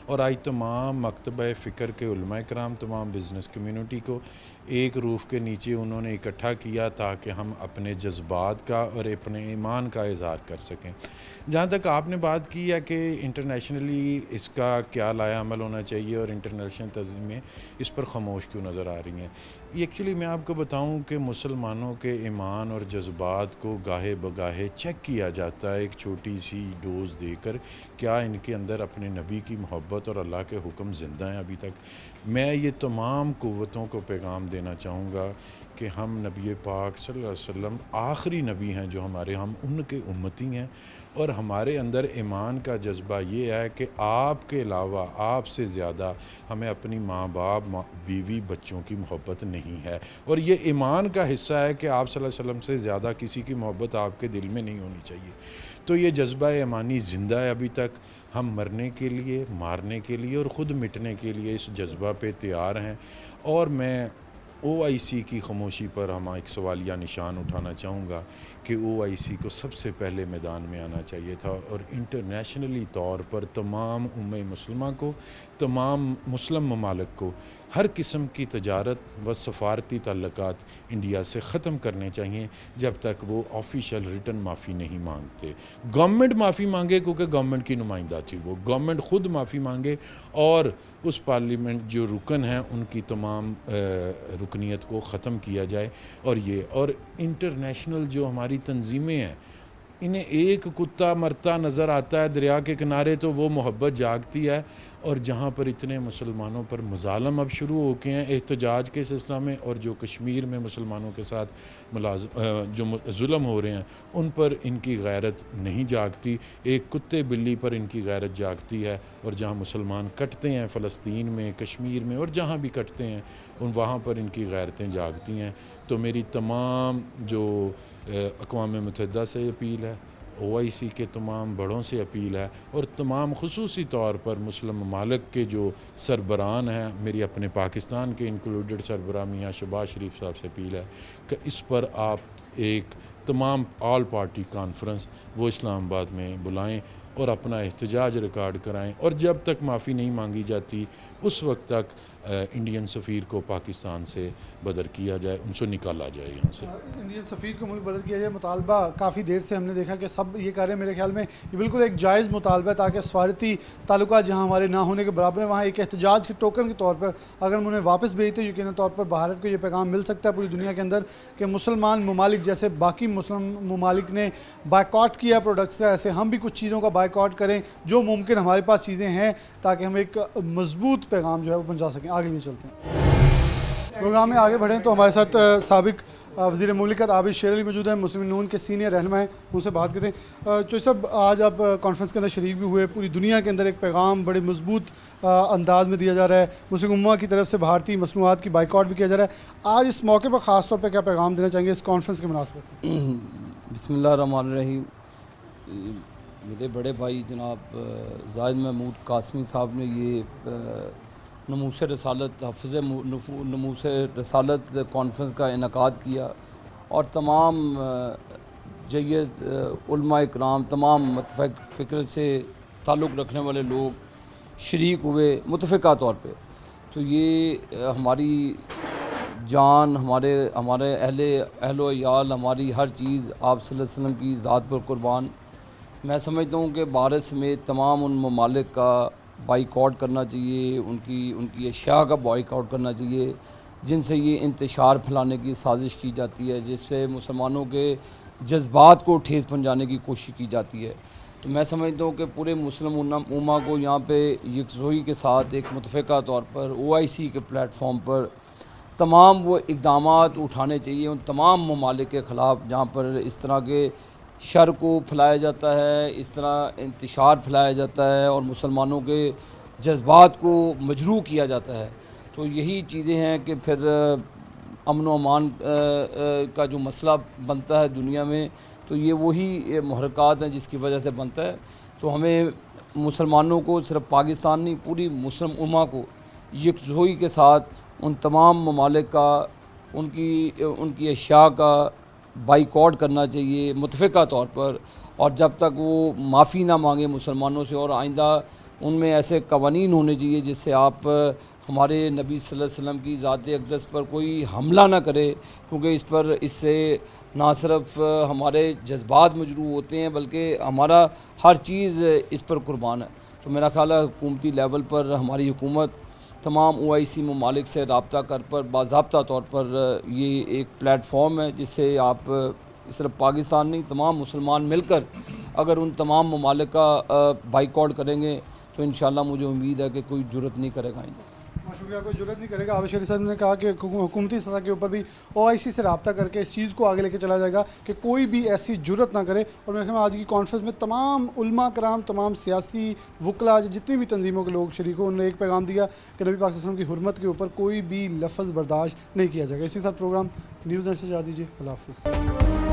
और आज तमाम मकतबा फ़िक्र के उलमाए कराम, तमाम बिज़नेस कम्यूनिटी को एक रूफ़ के नीचे उन्होंने इकट्ठा किया ताकि हम अपने जज्बात का और अपने ईमान का इज़हार कर सकें। जहाँ तक आपने बात की है कि इंटरनेशनली इसका क्या लाया अमल होना चाहिए और इंटरनेशनल तंजीमें इस पर ख़ामोश क्यों नज़र आ रही हैं, एक्चुअली मैं आपको बताऊं कि मुसलमानों के ईमान और जज्बात को गाहे बगाहे चेक किया जाता है एक छोटी सी डोज़ देकर, क्या इनके अंदर अपने नबी की मोहब्बत और अल्लाह के हुक्म ज़िंदा हैं अभी तक। मैं ये तमाम क़ुव्वतों को पैगाम देना चाहूँगा कि हम नबी पाक सल्लल्लाहु अलैहि वसल्लम आखिरी नबी हैं जो हमारे, हम उनके उम्मती हैं और हमारे अंदर ईमान का जज्बा ये है कि आपके अलावा, आपसे ज़्यादा हमें अपनी माँ बाप, बीवी, बच्चों की मोहब्बत नहीं है। और ये ईमान का हिस्सा है कि आप सल्लल्लाहु अलैहि वसल्लम से ज़्यादा किसी की मोहब्बत आपके दिल में नहीं होनी चाहिए। तो ये जज्बा ईमानी ज़िंदा है अभी तक। हम मरने के लिए, मारने के लिए और ख़ुद मिटने के लिए इस जज्बा पे तैयार हैं। और मैं OIC की खामोशी पर हम एक सवालिया निशान उठाना चाहूँगा कि OIC को सबसे पहले मैदान में आना चाहिए था और इंटरनेशनली तौर पर तमाम उम्मत मुसलमान को, तमाम मुस्लिम ममालिक को हर किस्म की तजारत व सफारती ताल्लुकात इंडिया से ख़त्म करने चाहिए जब तक वो ऑफिशियल रिटन माफ़ी नहीं मांगते। गवर्नमेंट माफ़ी मांगे क्योंकि गवर्नमेंट की नुमाइंदा थी वो, गवर्नमेंट ख़ुद माफ़ी मांगे और उस पार्लियामेंट जो रुकन हैं उनकी तमाम रुकनीत को ख़त्म किया जाए। और इंटरनेशनल जो हमारी तंजीमें हैं, इन्हें एक कुत्ता मरता नज़र आता है दरिया के किनारे तो वो मोहब्बत जागती है। और जहाँ पर इतने मुसलमानों पर मुजालम अब शुरू हो गए हैं एहतजाज के सिलसिला में, और जो कश्मीर में मुसलमानों के साथ जो जुल्म हो रहे हैं उन पर इनकी गैरत नहीं जागती, एक कुत्ते बिल्ली पर इनकी गैरत जागती है। और जहाँ मुसलमान कटते हैं फ़लस्तीन में, कश्मीर में और जहाँ भी कटते हैं वहाँ पर इनकी गैरतें जागती हैं। तो मेरी तमाम जो अक़वाम मुत्तहिदा से अपील है, OIC के तमाम बड़ों से अपील है और तमाम खुसूसी तौर पर मुस्लिम ममालिक के जो सरबरान हैं, मेरी अपने पाकिस्तान के इंक्लूडेड सरबराह मियाँ शहबाज शरीफ साहब से अपील है कि इस पर आप एक तमाम ऑल पार्टी कॉन्फ्रेंस वो इस्लामाबाद में बुलाएं और अपना एहतजाज रिकॉर्ड कराएं। और जब तक माफ़ी नहीं मांगी जाती उस वक्त तक इंडियन सफ़ीर को पाकिस्तान से बदर किया जाए, उनसे निकाला जाए यहाँ से। इंडियन सफ़ीर को मुल्क बदल किया जाए, मुतालबा काफ़ी देर से हमने देखा कि सब ये कह रहे हैं। मेरे ख्याल में ये बिल्कुल एक जायज़ मुतालबा है ताकि सफारती ताल्लुकात जहाँ हमारे ना होने के बराबर है, वहाँ एक एहतजाज के टोकन के तौर पर अगर हम उन्हें वापस भेजते यकीन तौर पर भारत को ये पैगाम मिल सकता है पूरी दुनिया के अंदर कि मुसलमान ममालिक जैसे बाकी मुस्लिम ममालिक ने बायकॉट किया प्रोडक्ट्स का, ऐसे हम भी कुछ चीज़ों का बायकॉट करें जो मुमकिन हमारे पास चीज़ें हैं ताकि हम एक मजबूत पैगाम जो है वो पहुँचा सकें। आगे नहीं चलते हैं, प्रोग्राम में आगे बढ़ें तो हमारे साथ साबिक वज़ीर मुमलिकत आबिद शेर अली मौजूद हैं, मुस्लिम नून के सीनियर रहनुमा हैं, उनसे बात करते हैं। चौधरी साहब, आज आप कॉन्फ्रेंस के अंदर शरीक भी हुए, पूरी दुनिया के अंदर एक पैगाम बड़े मजबूत अंदाज में दिया जा रहा है, मुस्लिम उम्मा की तरफ से भारतीय मसनूआत की बाइकआउट भी किया जा रहा है। आज इस मौके पर ख़ास तौर पर क्या पैगाम देना चाहेंगे इस कॉन्फ्रेंस के मुनासबत से? बिस्मिल्लाहिर्रहमानिर्रहीम। मेरे बड़े भाई जनाब जाहिद महमूद कासमी साहब ने ये नमूस रसालत हफ़्ज़ नमूस रसालत कॉन्फ्रेंस का इनकाद किया और तमाम जय्यद उलमा इकराम, तमाम मुतफ़िक़ फ़िक्र से ताल्लुक़ रखने वाले लोग शरीक हुए मुतफ़िक़ा तौर पे। तो ये हमारी जान, हमारे अहलो याल, हमारी हर चीज़ आप सल्लल्लाहु अलैहि वसल्लम की ज़ात पर कुर्बान। मैं समझता हूँ कि भारत समेत तमाम उन ममालिक का बाइकआउट करना चाहिए, उनकी अशिया का बाइकआउट करना चाहिए जिनसे ये इंतशार फैलाने की साजिश की जाती है, जिससे मुसलमानों के जज्बात को ठेस पहुँचाने की कोशिश की जाती है। तो मैं समझता हूँ कि पूरे मुस्लिम उम्मा को यहाँ पे यकसोई के साथ एक मुतफ़िक़ा तौर पर OIC के प्लेटफॉर्म पर तमाम वो इक़दामात उठाने चाहिए उन तमाम ममालिक के ख़िलाफ़ जहाँ पर इस तरह के शर को फैलाया जाता है, इस तरह इंतशार फैलाया जाता है और मुसलमानों के जज्बात को मजरूह किया जाता है। तो यही चीज़ें हैं कि फिर अमन व अमान का जो मसला बनता है दुनिया में, तो ये वही मुहर्रिकात हैं जिसकी वजह से बनता है। तो हमें मुसलमानों को, सिर्फ पाकिस्तान नहीं, पूरी मुस्लिम उम्मा को यकजोई के साथ उन तमाम ममालिक का, उनकी अशिया का बाइकआउट करना चाहिए मुतफ़िक़ा तौर पर। और जब तक वो माफ़ी ना मांगे मुसलमानों से, और आइंदा उनमें ऐसे कवानीन होने चाहिए जिससे आप हमारे नबी सल्लल्लाहु अलैहि वसल्लम की ज़ात अक़दस पर कोई हमला ना करे, क्योंकि इससे ना सिर्फ हमारे जज्बात मजरूह होते हैं बल्कि हमारा हर चीज़ इस पर कुर्बान है। तो मेरा ख़्याल है हुकूमती लेवल पर हमारी हुकूमत तमाम OIC ममालिक से रब्ता कर पर बाज़ाब्ता तौर पर ये एक प्लेटफॉर्म है जिससे आप सिर्फ पाकिस्तान नहीं, तमाम मुसलमान मिलकर अगर उन तमाम ममालिक का बाइकआउट करेंगे तो इंशाअल्लाह मुझे उम्मीद है कि कोई जुर्रत नहीं करेगा। शुक्रिया, कोई जुर्रत नहीं करेगा। आबिद शेर साहब ने कहा कि हुकूमती सतह के ऊपर भी OIC से रब्ता करके इस चीज़ को आगे लेके चला जाएगा कि कोई भी ऐसी जुर्रत ना करे। और मेरे ख्याल में आज की कॉन्फ्रेंस में तमाम उलमा कराम, तमाम सियासी वकला, जितनी भी तंजीमों के लोग शरीक हो, उन्होंने एक पैगाम दिया कि नबी पाक सल्लल्लाहु अलैहि वसल्लम की हुर्मत के ऊपर कोई भी लफ्ज़ बर्दाश्त नहीं किया जाएगा। इसी साथ प्रोग्राम न्यूज़ नेट से जा दीजिए। अल्लाह हाफ़िज़।